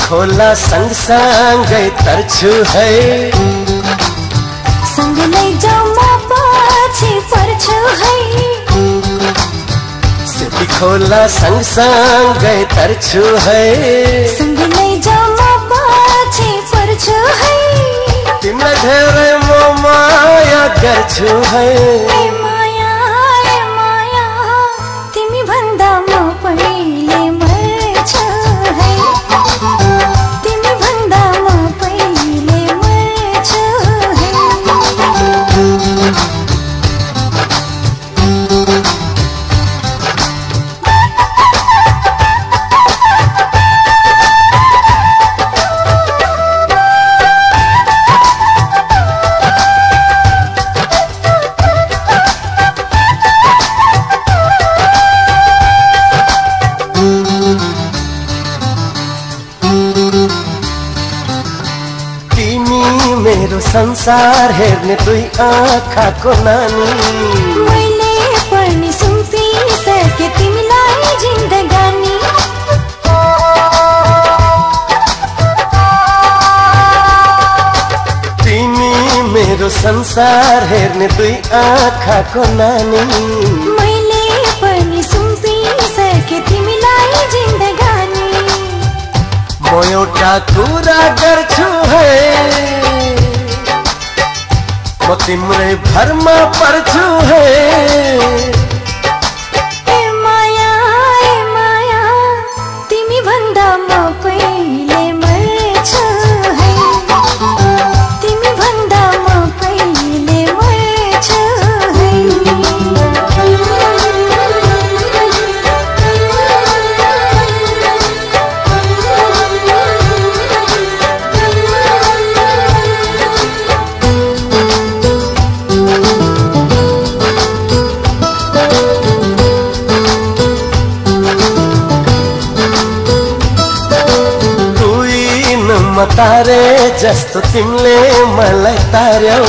खोला सँगसँगै तर्छु है, सँग लैजाऊ म पछि पर्छु है। सिपी खोला सँगसँगै तर्छु है, सँग लैजाऊ म पछि पर्छु है। तिमीलाई धेरै म माया गर्छु है। ए माया तिमी भन्दा म पहिले मर्छु है, तिमी भन्दा म पहिले मर्छु है। मेरो संसार हेर्ने दुई आँखाको नानी, मैले पनि सुम्पिसके तिमीलाई जिन्दगानी। तिमी मेरो संसार हेर्ने दुई आँखाको नानी, मैले पनि सुम्पिसके तिमीलाई जिन्दगानी। म एउटा कुरा गर्छु है, म तिम्रै भरमा पर्छु है। ए माया तिमी भन्दा म पहिले मर्छु है, तिमी भन्दा म पहिले मर्छु है। तारे जस्तो तिमीले मलाई तार्यौ,